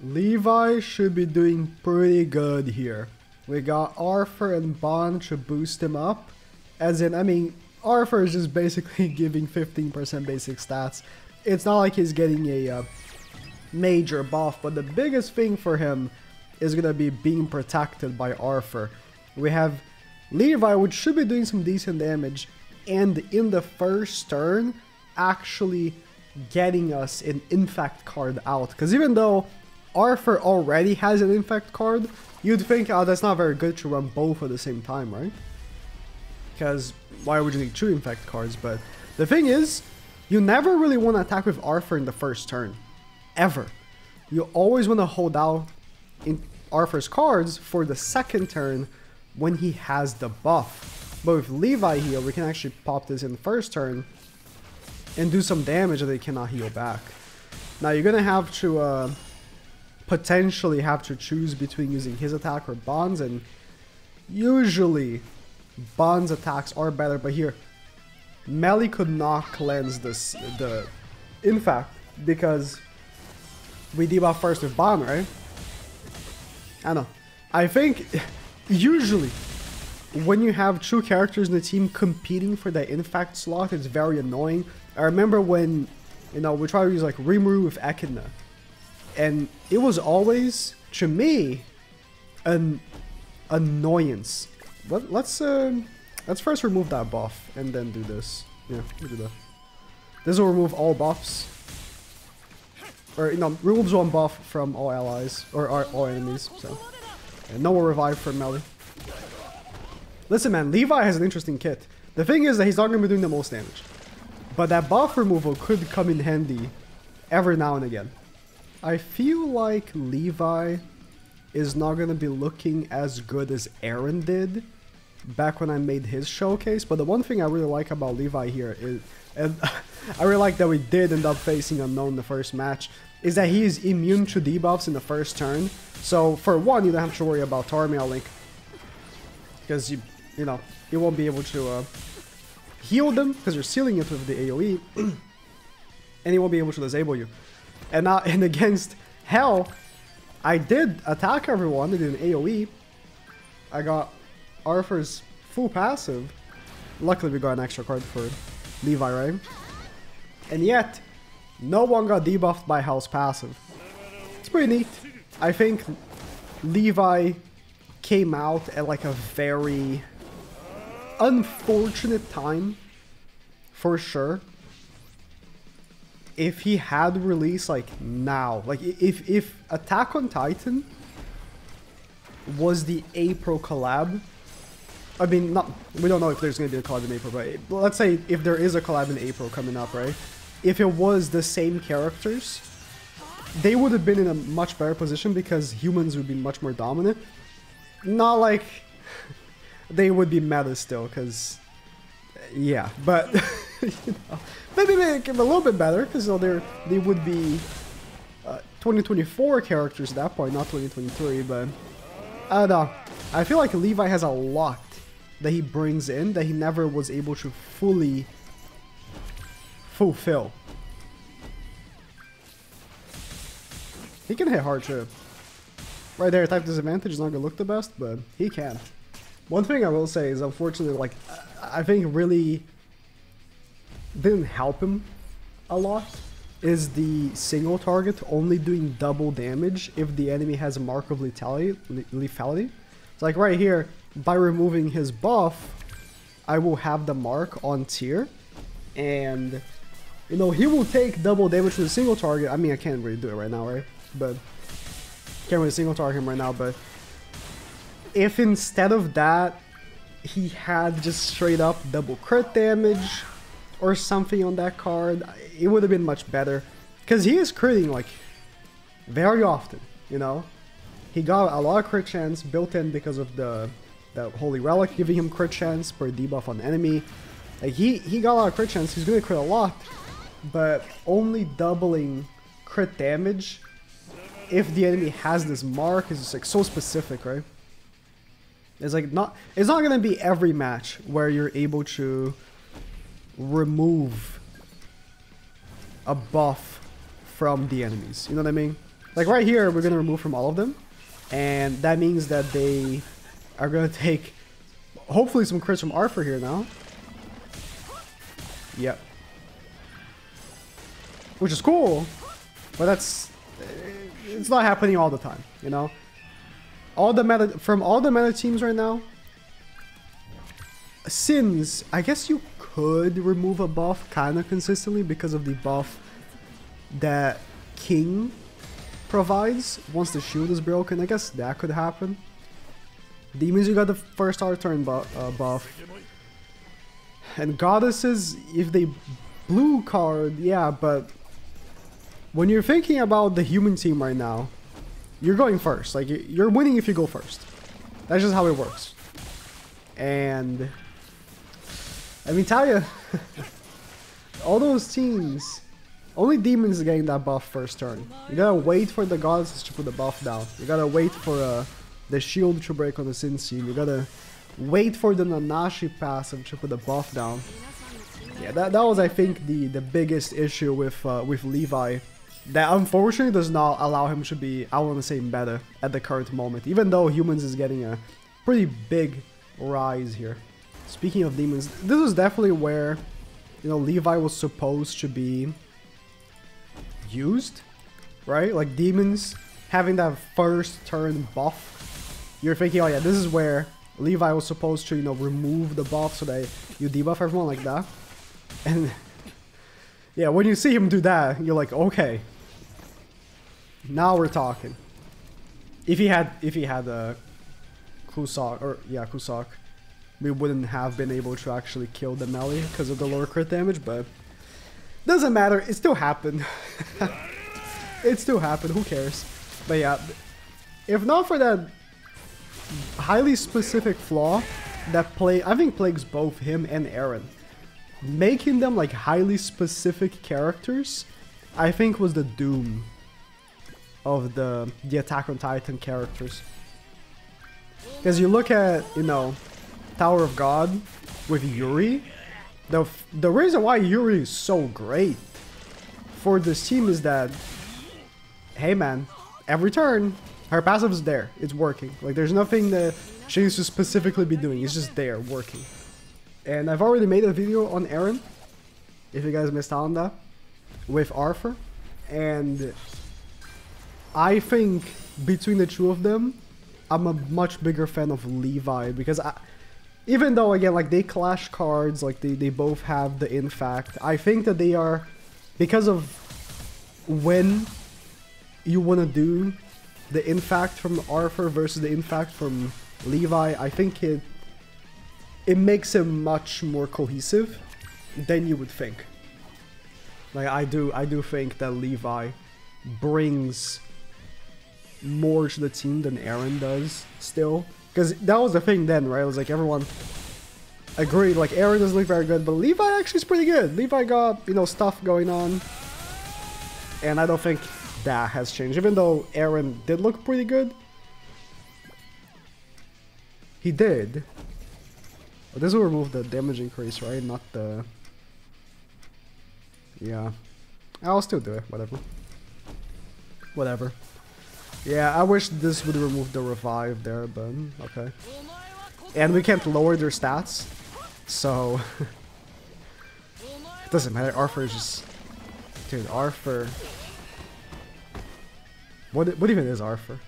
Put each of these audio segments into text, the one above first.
Levi should be doing pretty good here. We got Arthur and Bond to boost him up. As in, I mean, Arthur is just basically giving 15% basic stats. It's not like he's getting a major buff, but the biggest thing for him is gonna be being protected by Arthur. We have Levi, which should be doing some decent damage, and in the first turn, actually getting us an infect card out. Because even though Arthur already has an infect card, you'd think, oh, that's not very good to run both at the same time, right? Because why would you need 2 infect cards? But the thing is, you never really want to attack with Arthur in the first turn. Ever. You always want to hold out in Arthur's cards for the second turn when he has the buff. But with Levi here, we can actually pop this in the first turn and do some damage that they cannot heal back. Now you're going to have to potentially have to choose between using his attack or Bond's, and usually Bond's attacks are better, but here melee could not cleanse this the infect because we debuff first with Bond, right? I know. I think usually when you have 2 characters in the team competing for the infect slot, it's very annoying. I remember when, you know, we tried to use like Rimuru with Echidna, and it was always, to me, an annoyance. But let's first remove that buff and then do this. Yeah, we do that. This will remove all buffs. Or, you know, removes 1 buff from all allies, or all enemies, so. And no more revive for melee. Listen, man, Levi has an interesting kit. The thing is that he's not going to be doing the most damage. But that buff removal could come in handy every now and again. I feel like Levi is not going to be looking as good as Aaron did back when I made his showcase. But the one thing I really like about Levi here is, and I really like that we did end up facing Unknown the first match, is that he is immune to debuffs in the first turn. So for one, you don't have to worry about Tarmiel Link, because you know, you won't be able to heal them because you're sealing it with the AoE, and he won't be able to disable you. And now, and against Hell, I did attack everyone. I did an AoE. I got Arthur's full passive. Luckily, we got an extra card for Levi, right? And yet, no one got debuffed by Hell's passive. It's pretty neat. I think Levi came out at like a very unfortunate time, for sure. If he had released like now, like if Attack on Titan was the April collab, I mean, we don't know if there's going to be a collab in April, but let's say if there is a collab in April coming up, right? If it was the same characters, they would have been in a much better position because humans would be much more dominant. Not like they would be meta still, because yeah, but you know, maybe make them a little bit better because they would be 2024 characters at that point, not 2023. But I don't know. I feel like Levi has a lot that he brings in that he never was able to fully fulfill. He can hit hard too. Right there, type disadvantage is not gonna look the best, but he can. One thing I will say is, unfortunately, like, I think really didn't help him a lot is the single target only doing double damage if the enemy has a mark of lethality. It's like right here, by removing his buff, I will have the mark on tier, and you know, he will take double damage to the single target. I mean, I can't really do it right now, right? But can't really single target him right now, but if instead of that he had just straight up double crit damage or something on that card, it would have been much better, because he is critting like very often, you know. He got a lot of crit chance built in because of the Holy Relic giving him crit chance per debuff on enemy. Like he got a lot of crit chance, he's gonna crit a lot, but only doubling crit damage if the enemy has this mark is just like so specific, right? It's like it's not gonna be every match where you're able to remove a buff from the enemies. You know what I mean? Like right here, we're gonna remove from all of them. And that means that they are gonna take, hopefully, some crits from Arthur here now. Yep. Which is cool, but it's not happening all the time, you know? From all the meta teams right now, Sins, I guess you could remove a buff kind of consistently because of the buff that King provides once the shield is broken. I guess that could happen. Demons, you got the first R turn buff. And Goddesses, if they blue card, yeah, but when you're thinking about the human team right now, you're going first. Like, you're winning if you go first. That's just how it works. And I mean, tell you, all those teams, only Demons are getting that buff first turn. You gotta wait for the Goddesses to put the buff down. You gotta wait for the shield to break on the Sin team. You gotta wait for the Nanashi passive to put the buff down. Yeah, that was, I think, the biggest issue with Levi. That unfortunately does not allow him to be, I want to say, meta at the current moment. Even though Humans is getting a pretty big rise here. Speaking of Demons, this was definitely where, you know, Levi was supposed to be used, right? Like Demons having that first turn buff. You're thinking, oh yeah, this is where Levi was supposed to, you know, remove the buff so that you debuff everyone like that. And yeah, when you see him do that, you're like, okay, now we're talking. If he had Kusok, or yeah, Kusok, we wouldn't have been able to actually kill the melee because of the lower crit damage, but doesn't matter. It still happened. It still happened. Who cares? But yeah, if not for that highly specific flaw that I think plagues both him and Aaron, making them like highly specific characters, I think was the doom of the Attack on Titan characters. Because you look at, you know, Tower of God with Yuri, the reason why Yuri is so great for this team is that, hey man, every turn her passive is there, it's working. Like there's nothing that she needs to specifically be doing, it's just there working. And I've already made a video on Aaron, if you guys missed out on that, with Arthur. And I think between the two of them, I'm a much bigger fan of Levi, because even though, again, like they clash cards, like they both have the Infact, I think that they are, because of when you want to do the Infact from Arthur versus the Infact from Levi, I think it makes it much more cohesive than you would think. Like I do think that Levi brings more to the team than Aaron does still. Because that was the thing then, right? It was like everyone agreed, like Aaron doesn't look very good, but Levi actually is pretty good. Levi got, you know, stuff going on. And I don't think that has changed. Even though Aaron did look pretty good. He did. Oh, this will remove the damage increase, right? Not the... Yeah. I'll still do it. Whatever. Whatever. Yeah, I wish this would remove the revive there, but okay. And we can't lower their stats, so... It doesn't matter. Arthur is just... Dude, Arthur... What even is Arthur?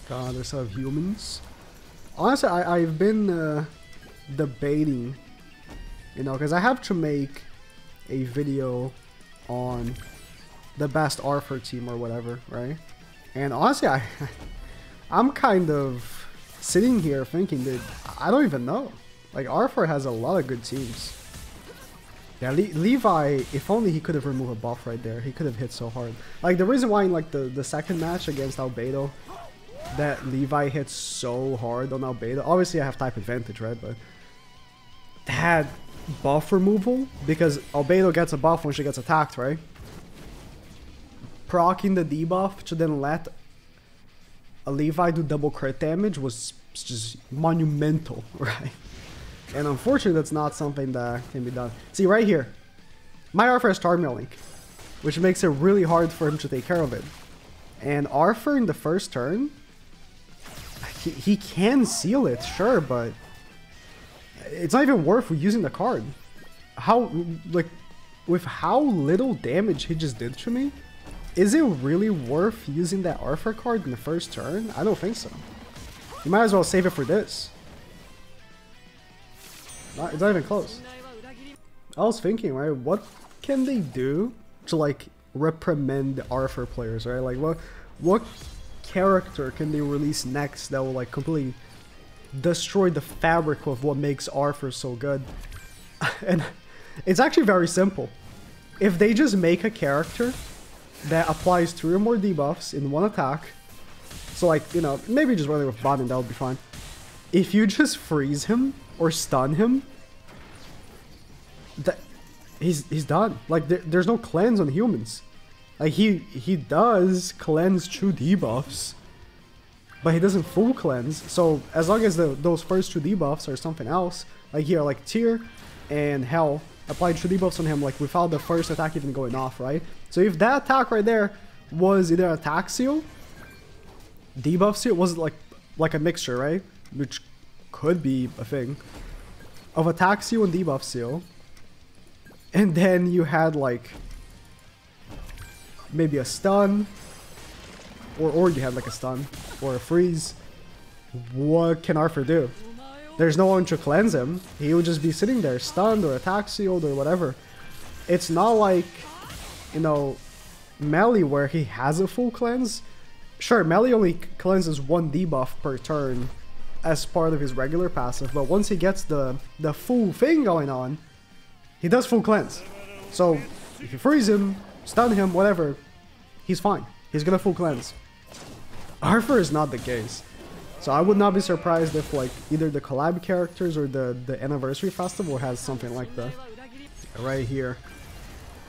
God, there's some humans. Honestly, I've been debating, you know, because I have to make a video on the best Arthur team or whatever, right? And honestly, I'm kind of sitting here thinking that I don't even know. Like, Arthur has a lot of good teams. Yeah, Levi, if only he could have removed a buff right there, he could have hit so hard. Like, the reason why in like the second match against Albedo, that Levi hit so hard on Albedo, obviously I have type advantage, right? But that buff removal, because Albedo gets a buff when she gets attacked, right? Proccing the debuff to then let a Levi do double crit damage was just monumental, right? And unfortunately, that's not something that can be done. See, right here, my Arthur has Tarmiel Link, which makes it really hard for him to take care of it. And Arthur in the first turn, he can seal it, sure, but it's not even worth using the card. How, like, with how little damage he just did to me, is it really worth using that Arthur card in the first turn? I don't think so. You might as well save it for this. It's not even close. I was thinking, right, what can they do to, like, reprimand the Arthur players, right? Like, what character can they release next that will, like, completely destroy the fabric of what makes Arthur so good? And it's actually very simple. If they just make a character that applies 3 or more debuffs in one attack, so, like, you know, maybe just running with bottom, that would be fine. If you just freeze him or stun him, he's done. Like, there's no cleanse on humans. Like, he does cleanse 2 debuffs, but he doesn't full cleanse. So as long as those first 2 debuffs are something else, like here, like Tear and Hell applied 2 debuffs on him, like, without the first attack even going off, right? So if that attack right there was either attack seal, debuff seal, was like a mixture, right? Which could be a thing of attack seal and debuff seal, and then you had, like, maybe a stun, or you had, like, a stun or a freeze. What can Arthur do? There's no one to cleanse him. He would just be sitting there stunned or attack sealed or whatever. It's not like, you know, Melee where he has a full cleanse. Sure, Melee only cleanses 1 debuff per turn as part of his regular passive, but once he gets the full thing going on, he does full cleanse. So if you freeze him, stun him, whatever, he's fine. He's gonna full cleanse. Arthur is not the case. So I would not be surprised if, like, either the collab characters or the anniversary festival has something like that. Right here.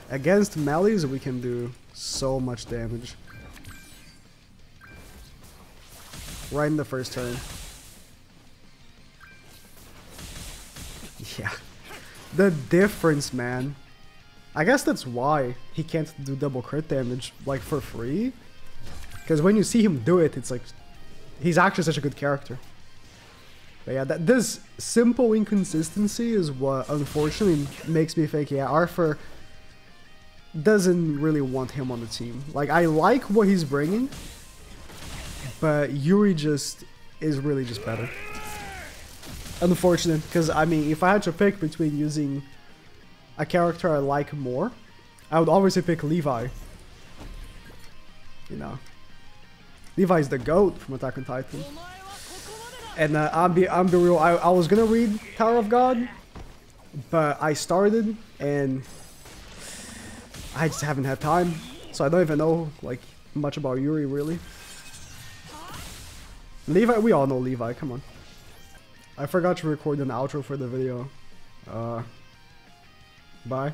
Against melees, we can do so much damage. Right in the first turn. Yeah. The difference, man. I guess that's why he can't do double crit damage, like, for free. Because when you see him do it, it's like, he's actually such a good character. But yeah, this simple inconsistency is what unfortunately makes me think, yeah, Arthur doesn't really want him on the team. Like, I like what he's bringing, but Yuri just is really just better. Unfortunate, because, I mean, if I had to pick between using a character I like more, I would obviously pick Levi. You know, Levi's the GOAT from Attack on Titan. And I'm be real, I was gonna read Tower of God, but I started and I just haven't had time, so I don't even know, like, much about Yuri really. Levi, we all know Levi, come on. I forgot to record an outro for the video. Bye.